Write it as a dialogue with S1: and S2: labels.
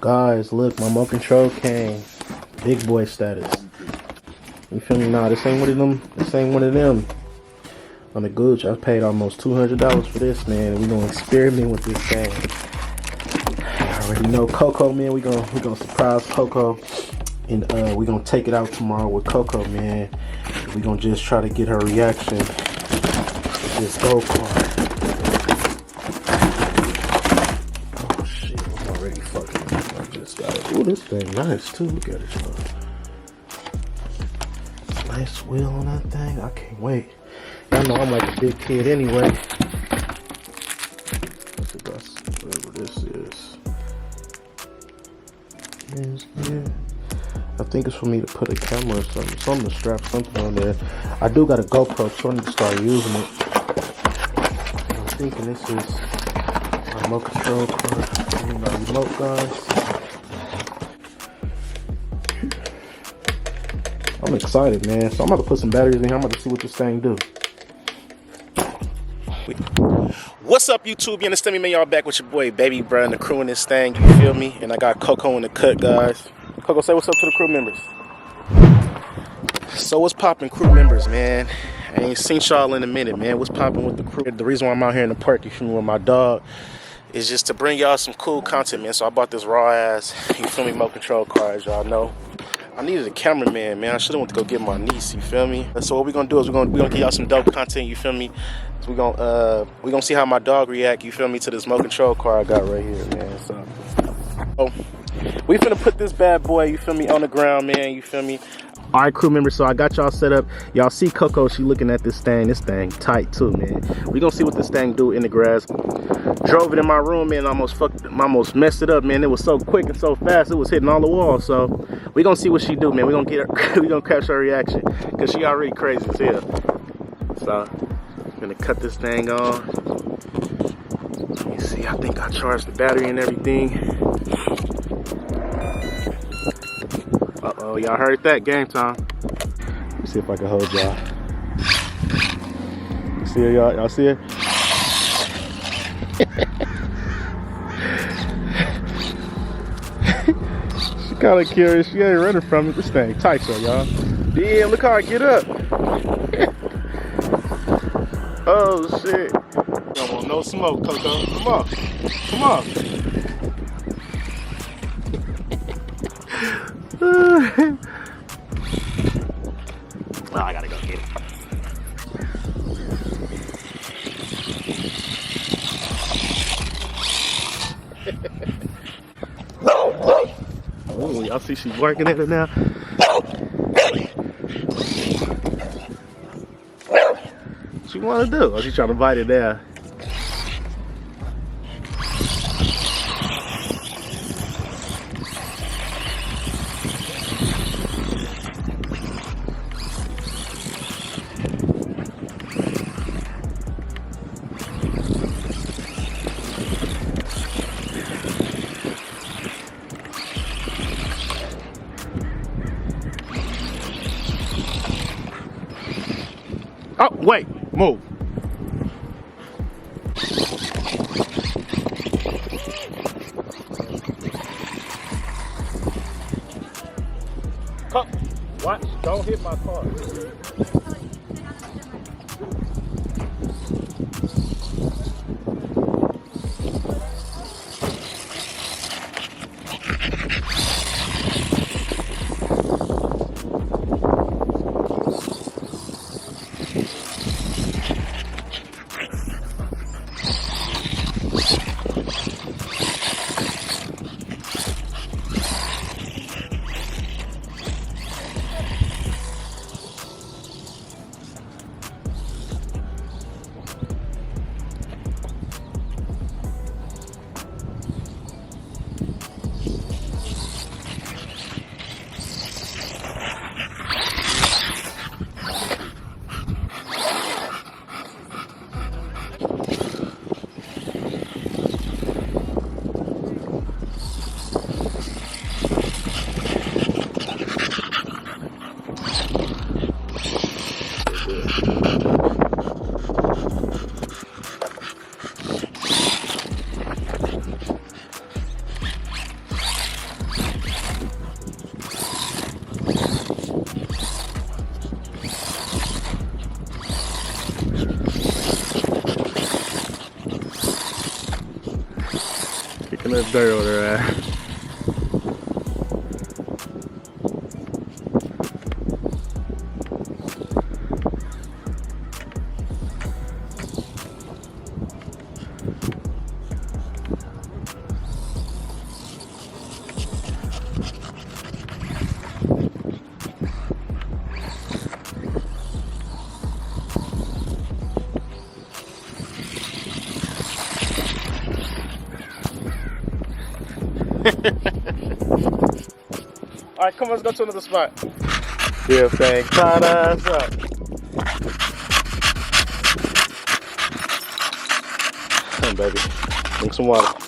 S1: Guys, look, my remote control came. Big boy status. You feel me? Nah, this ain't one of them. This ain't one of them. On the Gooch, I paid almost $200 for this, man. We gonna experiment with this thing. I already know Coco, man. We gonna surprise Coco, and we gonna take it out tomorrow with Coco, man. We gonna just try to get her reaction to this go kart. Oh shit! I'm already fucking. I just got it. Ooh, this thing nice too. Look at it, y'all. Nice wheel on that thing. I can't wait. I know I'm like a big kid anyway. Whatever this is. I think it's for me to put a camera or something to strap something on there. I do got a GoPro, so I need to start using it. I'm thinking this is my remote control car. My remote, guys. I'm excited, man. So I'm about to put some batteries in here. I'm about to see what this thing do. What's up, YouTube? You understand me, man? Y'all back with your boy Baby Bruh and the crew in this thing. You feel me? And I got Coco in the cut, guys. Coco, say what's up to the crew members. So what's poppin', crew members, man? I ain't seen y'all in a minute, man. What's poppin' with the crew? The reason why I'm out here in the park, you feel me, with my dog, is just to bring y'all some cool content, man. So I bought this raw ass, you feel me, remote control car, as y'all know. I needed a cameraman, man. I should have went to go get my niece, you feel me? So what we're gonna do is we're gonna give y'all some dope content, you feel me? So we're gonna see how my dog react, you feel me, to this remote control car I got right here, man. So we finna put this bad boy, you feel me, on the ground, man, you feel me? All right, crew members, so I got y'all set up. Y'all see Coco, she looking at this thing tight too, man. We gonna see what this thing do in the grass. Drove it in my room, man, almost messed it up, man. It was so quick and so fast, it was hitting all the walls. So we gonna see what she do, man. We gonna get her, we gonna catch her reaction, cause she already crazy as hell. So I'm gonna cut this thing on. Let me see, I think I charged the battery and everything. Uh-oh, y'all heard that? Game time. Let me see if I can hold y'all. See her, y'all? Y'all see her? She kind of curious. She ain't running from it. This thing tight, so y'all. Damn, look how I get up. Oh, shit. Don't want no smoke, Coco. Come on. Come on. Oh, I gotta go get it. Oh, y'all see she's working at it now? What she wanna do? Oh, she's trying to bite it down. Oh, wait, move. Watch, don't hit my car. that dirt over there at. Alright, come on, let's go to another spot. Yeah, fang, cloud ass up. Come on, baby. Drink some water.